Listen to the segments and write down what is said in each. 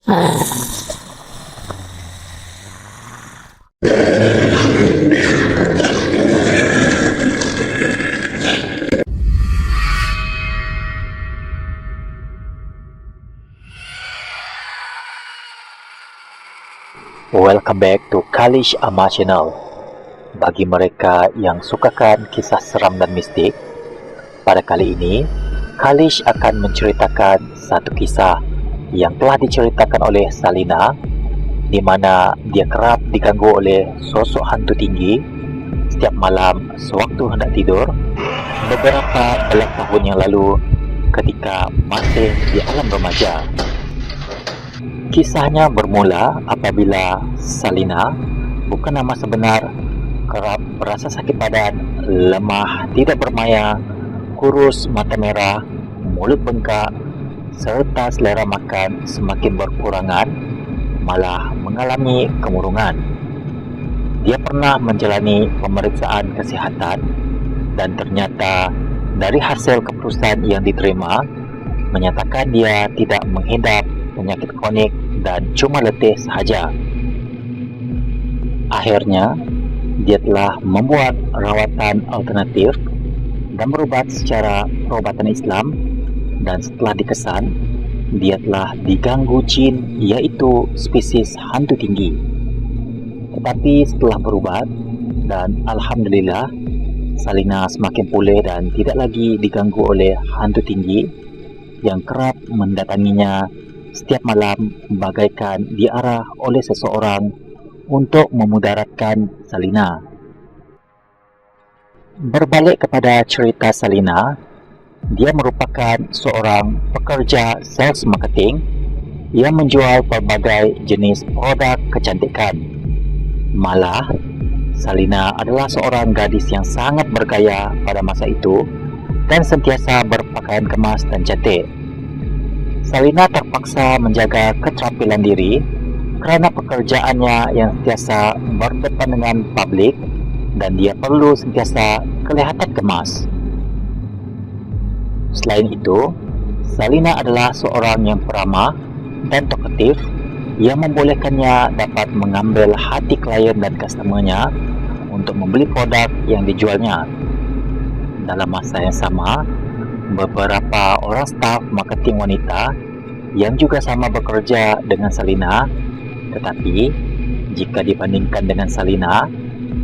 Welcome back to Kalish Ama Channel. Bagi mereka yang sukakan kisah seram dan mistik, pada kali ini Kalish akan menceritakan satu kisah yang telah diceritakan oleh Salina, di mana dia kerap diganggu oleh sosok hantu tinggi setiap malam sewaktu hendak tidur beberapa belas tahun yang lalu ketika masih di alam remaja. Kisahnya bermula apabila Salina, bukan nama sebenar, kerap merasa sakit badan, lemah, tidak bermaya, kurus, mata merah, mulut bengkak, serta selera makan semakin berkurangan, malah mengalami kemurungan. Dia pernah menjalani pemeriksaan kesihatan dan ternyata dari hasil keputusan yang diterima menyatakan dia tidak menghidap penyakit kronik dan cuma letih sahaja. Akhirnya, dia telah membuat rawatan alternatif dan berubat secara perubatan Islam, dan setelah dikesan, dia telah diganggu jin, iaitu spesies hantu tinggi. Tetapi setelah berubat dan Alhamdulillah, Salina semakin pulih dan tidak lagi diganggu oleh hantu tinggi yang kerap mendatanginya setiap malam bagaikan diarah oleh seseorang untuk memudaratkan Salina. Berbalik kepada cerita Salina, dia merupakan seorang pekerja sales marketing yang menjual pelbagai jenis produk kecantikan. Malah, Salina adalah seorang gadis yang sangat bergaya pada masa itu dan sentiasa berpakaian kemas dan cantik. Salina terpaksa menjaga keterampilan diri kerana pekerjaannya yang sentiasa berdepan dengan publik dan dia perlu sentiasa kelihatan kemas. Selain itu, Salina adalah seorang yang peramah dan talkatif yang membolehkannya dapat mengambil hati klien dan customernya untuk membeli produk yang dijualnya. Dalam masa yang sama, beberapa orang staf marketing wanita yang juga sama bekerja dengan Salina, tetapi jika dibandingkan dengan Salina,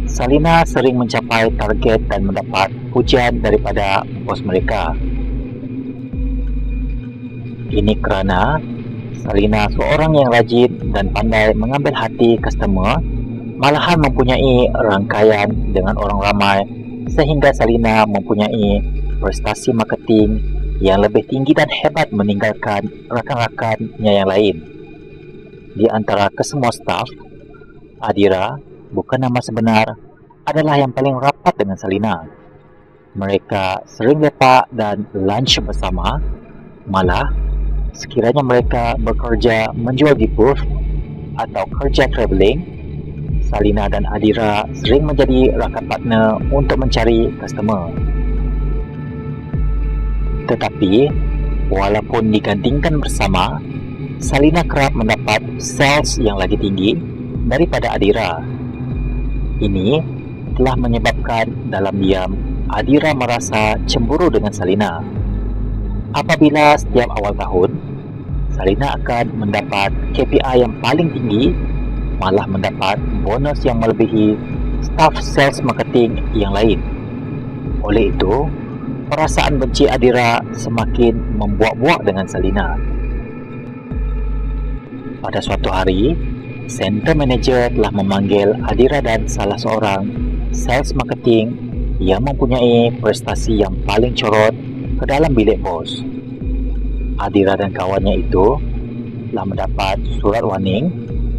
Salina sering mencapai target dan mendapat pujian daripada bos mereka. Ini kerana Salina seorang yang rajin dan pandai mengambil hati customer, malahan mempunyai rangkaian dengan orang ramai sehingga Salina mempunyai prestasi marketing yang lebih tinggi dan hebat meninggalkan rakan-rakannya yang lain. Di antara kesemua staf, Adira, bukan nama sebenar, adalah yang paling rapat dengan Salina. Mereka sering lepak dan lunch bersama. Malah, sekiranya mereka bekerja menjual di booth atau kerja travelling, Salina dan Adira sering menjadi rakan partner untuk mencari customer. Tetapi, walaupun digandingkan bersama, Salina kerap mendapat sales yang lagi tinggi daripada Adira. Ini telah menyebabkan dalam diam Adira merasa cemburu dengan Salina. Apabila setiap awal tahun, Salina akan mendapat KPI yang paling tinggi, malah mendapat bonus yang melebihi staf sales marketing yang lain. Oleh itu, perasaan benci Adira semakin membuak-buak dengan Salina. Pada suatu hari, center manager telah memanggil Adira dan salah seorang sales marketing yang mempunyai prestasi yang paling corot ke dalam bilik bos. Adira dan kawannya itu telah mendapat surat warning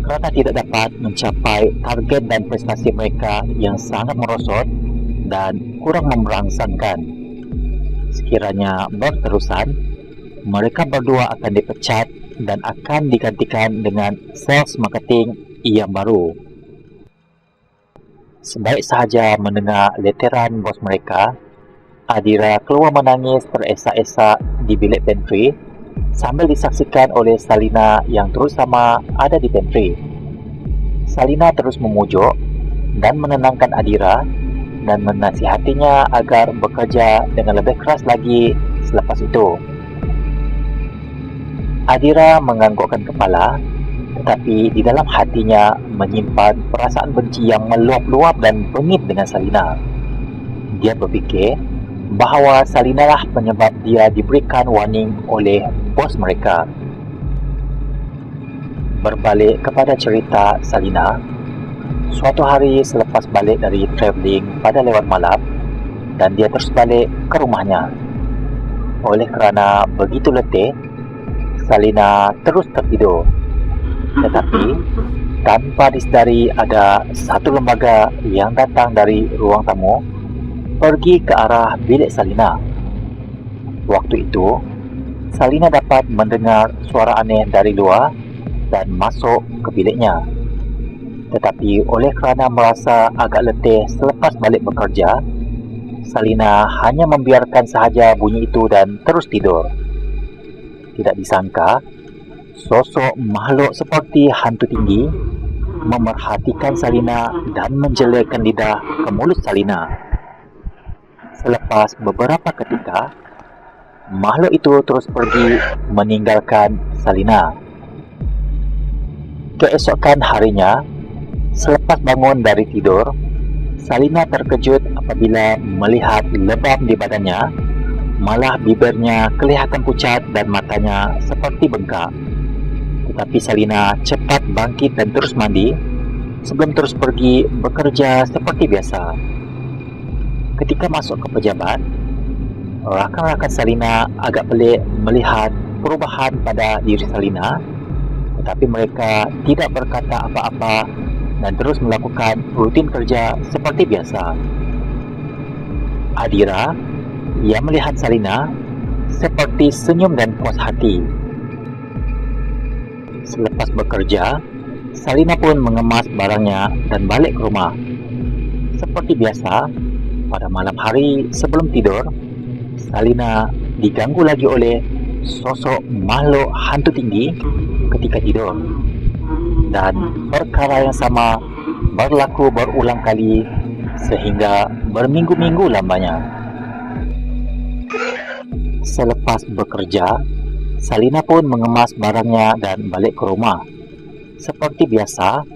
kerana tidak dapat mencapai target dan prestasi mereka yang sangat merosot dan kurang merangsangkan. Sekiranya berterusan, mereka berdua akan dipecat dan akan digantikan dengan sales marketing yang baru. Sebaik sahaja mendengar leteran bos mereka, Adira keluar menangis beresak-esak di bilik pantry sambil disaksikan oleh Salina yang terus sama ada di pantry. Salina terus memujuk dan menenangkan Adira dan menasihatinya agar bekerja dengan lebih keras lagi selepas itu. Adira menganggukkan kepala, tetapi di dalam hatinya menyimpan perasaan benci yang meluap-luap dan bengit dengan Salina. Dia berfikir bahawa Salina lah penyebab dia diberikan warning oleh bos mereka. Berbalik kepada cerita Salina, suatu hari selepas balik dari travelling pada lewat malam dan dia terus balik ke rumahnya. Oleh kerana begitu letih, Salina terus tertidur. Tetapi tanpa disedari ada satu lembaga yang datang dari ruang tamu pergi ke arah bilik Salina. Waktu itu, Salina dapat mendengar suara aneh dari luar dan masuk ke biliknya. Tetapi oleh kerana merasa agak letih selepas balik bekerja, Salina hanya membiarkan sahaja bunyi itu dan terus tidur. Tidak disangka, sosok makhluk seperti hantu tinggi memerhatikan Salina dan menjelekkan lidah ke mulut Salina. Selepas beberapa ketika, makhluk itu terus pergi meninggalkan Salina. Keesokan harinya, selepas bangun dari tidur, Salina terkejut apabila melihat lebam di badannya, malah bibirnya kelihatan pucat dan matanya seperti bengkak. Tetapi Salina cepat bangkit dan terus mandi sebelum terus pergi bekerja seperti biasa. Ketika masuk ke pejabat, rakan-rakan Salina agak pelik melihat perubahan pada diri Salina, tetapi mereka tidak berkata apa-apa dan terus melakukan rutin kerja seperti biasa. Adira yang melihat Salina seperti senyum dan puas hati. Selepas bekerja, Salina pun mengemas barangnya dan balik ke rumah. Seperti biasa, pada malam hari sebelum tidur, Salina diganggu lagi oleh sosok makhluk hantu tinggi ketika tidur. Dan perkara yang sama berlaku berulang kali sehingga berminggu-minggu lamanya. Selepas bekerja, Salina pun mengemas barangnya dan balik ke rumah. Seperti biasa,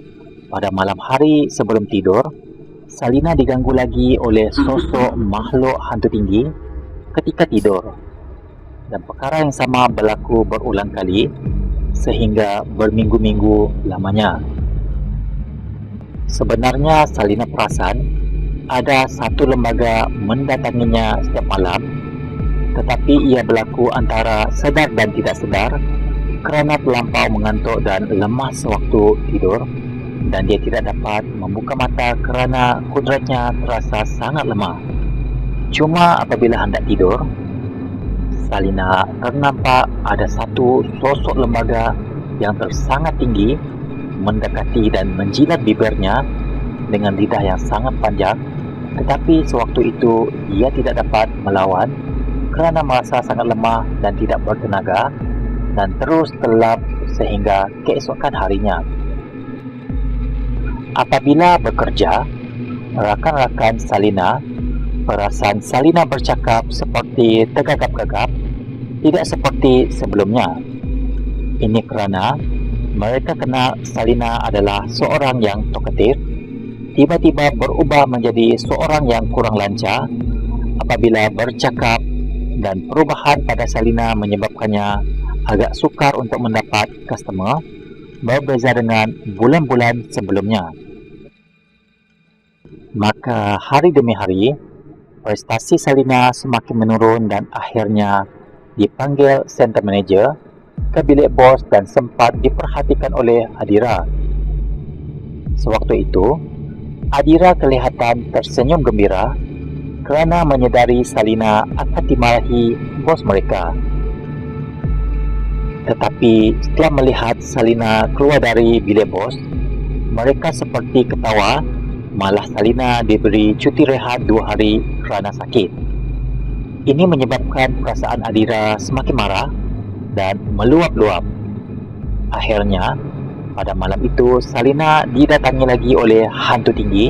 pada malam hari sebelum tidur, Salina diganggu lagi oleh sosok makhluk hantu tinggi ketika tidur. Dan perkara yang sama berlaku berulang kali sehingga berminggu-minggu lamanya. Sebenarnya Salina perasan ada satu lembaga mendatanginya setiap malam, tetapi ia berlaku antara sedar dan tidak sedar kerana terlampau mengantuk dan lemah sewaktu tidur, dan dia tidak dapat membuka mata kerana kudratnya terasa sangat lemah. Cuma apabila hendak tidur, Salina ternampak ada satu sosok lembaga yang tersangat tinggi mendekati dan menjilat bibirnya dengan lidah yang sangat panjang, tetapi sewaktu itu ia tidak dapat melawan kerana merasa sangat lemah dan tidak bertenaga, dan terus terlelap sehingga keesokan harinya. Apabila bekerja, rakan-rakan Salina perasan Salina bercakap seperti tergagap-gagap, tidak seperti sebelumnya. Ini kerana mereka kenal Salina adalah seorang yang talkatif, tiba-tiba berubah menjadi seorang yang kurang lancar apabila bercakap, dan perubahan pada Salina menyebabkannya agak sukar untuk mendapat customer, berbeza dengan bulan-bulan sebelumnya. Maka hari demi hari, prestasi Salina semakin menurun dan akhirnya dipanggil center manager ke bilik bos dan sempat diperhatikan oleh Adira. Sewaktu itu, Adira kelihatan tersenyum gembira kerana menyedari Salina akan dimarahi bos mereka. Tetapi setelah melihat Salina keluar dari bilik bos, mereka seperti ketawa, malah Salina diberi cuti rehat 2 hari kerana sakit. Ini menyebabkan perasaan Adira semakin marah dan meluap-luap. Akhirnya, pada malam itu Salina didatangi lagi oleh hantu tinggi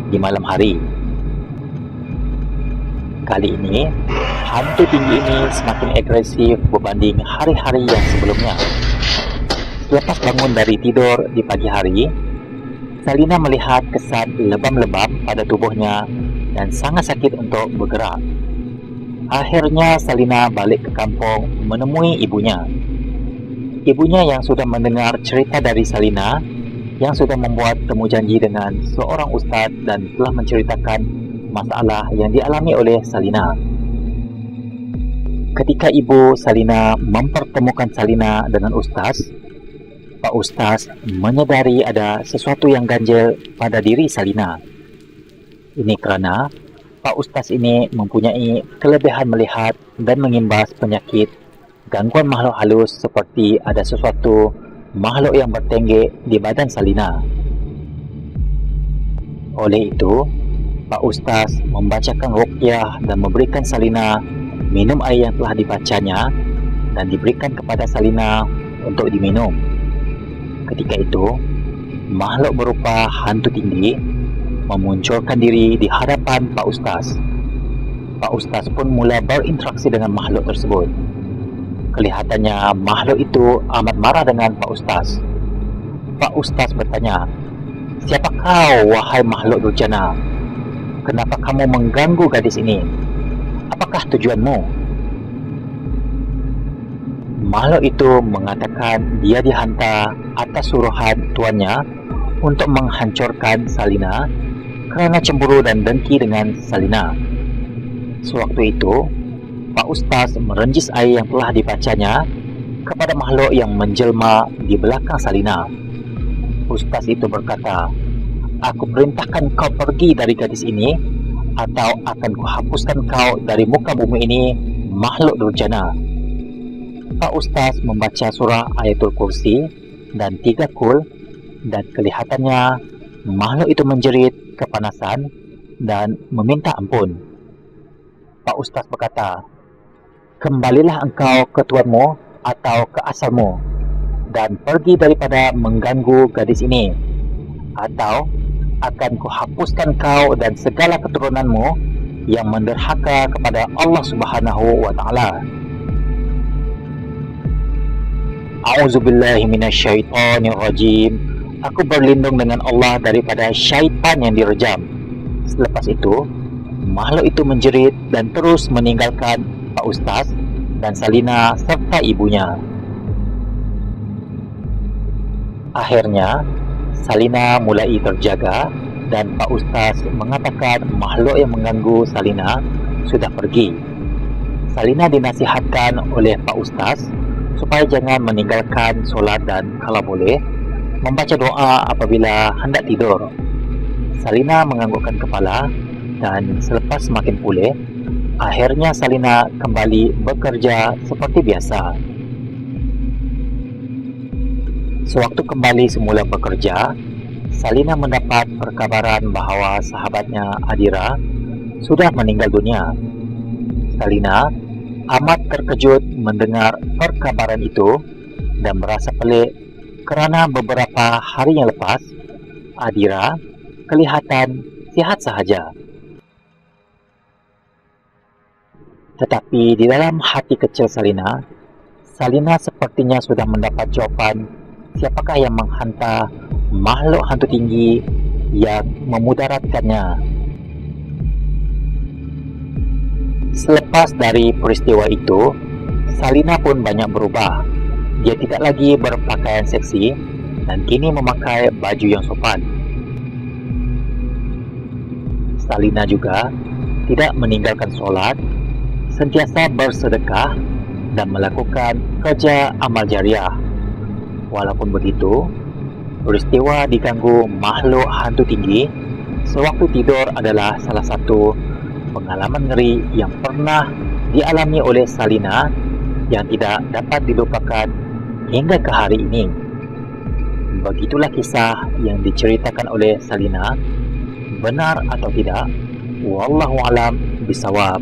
di malam hari. Kali ini, hantu tinggi ini semakin agresif berbanding hari-hari yang sebelumnya. Selepas bangun dari tidur di pagi hari, Salina melihat kesan lebam-lebam pada tubuhnya dan sangat sakit untuk bergerak. Akhirnya Salina balik ke kampung menemui ibunya. Ibunya yang sudah mendengar cerita dari Salina, yang sudah membuat temu janji dengan seorang ustaz dan telah menceritakan masalah yang dialami oleh Salina. Ketika ibu Salina mempertemukan Salina dengan ustaz, Pak Ustaz menyadari ada sesuatu yang ganjil pada diri Salina. Ini kerana Pak Ustaz ini mempunyai kelebihan melihat dan mengimbas penyakit gangguan makhluk halus seperti ada sesuatu makhluk yang bertenggek di badan Salina. Oleh itu, Pak Ustaz membacakan ruqyah dan memberikan Salina minum air yang telah dibacanya dan diberikan kepada Salina untuk diminum. Ketika itu, makhluk berupa hantu tinggi memunculkan diri di hadapan Pak Ustaz. Pak Ustaz pun mula berinteraksi dengan makhluk tersebut. Kelihatannya makhluk itu amat marah dengan Pak Ustaz. Pak Ustaz bertanya, "Siapa kau, wahai makhluk durjana? Kenapa kamu mengganggu gadis ini? Apakah tujuanmu?" Makhluk itu mengatakan dia dihantar atas suruhan tuannya untuk menghancurkan Salina kerana cemburu dan dengki dengan Salina. Sewaktu itu, Pak Ustaz merenjis air yang telah dibacanya kepada makhluk yang menjelma di belakang Salina. Ustaz itu berkata, "Aku perintahkan kau pergi dari gadis ini, atau akan kuhapuskan kau dari muka bumi ini, makhluk durjana." Pak Ustaz membaca surah Ayatul Kursi dan 3 kul, dan kelihatannya makhluk itu menjerit kepanasan dan meminta ampun. Pak Ustaz berkata, "Kembalilah engkau ke tuanmu atau ke asalmu dan pergi daripada mengganggu gadis ini, atau akan kuhapuskan kau dan segala keturunanmu yang menderhaka kepada Allah Subhanahu wa Ta'ala." A'udzubillahi minasyaitonirrajim. Aku berlindung dengan Allah daripada syaitan yang direjam. Selepas itu, makhluk itu menjerit dan terus meninggalkan Pak Ustaz dan Salina serta ibunya. Akhirnya, Salina mulai terjaga dan Pak Ustaz mengatakan makhluk yang mengganggu Salina sudah pergi. Salina dinasihatkan oleh Pak Ustaz supaya jangan meninggalkan solat dan kalau boleh membaca doa apabila hendak tidur. Salina menganggukkan kepala dan selepas semakin pulih, akhirnya Salina kembali bekerja seperti biasa. Sewaktu kembali semula bekerja, Salina mendapat perkabaran bahawa sahabatnya Adira sudah meninggal dunia. Salina amat terkejut mendengar perkabaran itu dan merasa pelik kerana beberapa hari yang lepas, Adira kelihatan sihat sahaja. Tetapi di dalam hati kecil Salina, Salina sepertinya sudah mendapat jawapan siapakah yang menghantar makhluk hantu tinggi yang memudaratkannya. Selepas dari peristiwa itu, Salina pun banyak berubah. Dia tidak lagi berpakaian seksi dan kini memakai baju yang sopan. Salina juga tidak meninggalkan solat, sentiasa bersedekah dan melakukan kerja amal jariah. Walaupun begitu, peristiwa diganggu makhluk hantu tinggi sewaktu tidur adalah salah satu pengalaman ngeri yang pernah dialami oleh Salina yang tidak dapat dilupakan hingga ke hari ini. Begitulah kisah yang diceritakan oleh Salina. Benar atau tidak, wallahu alam bisawab.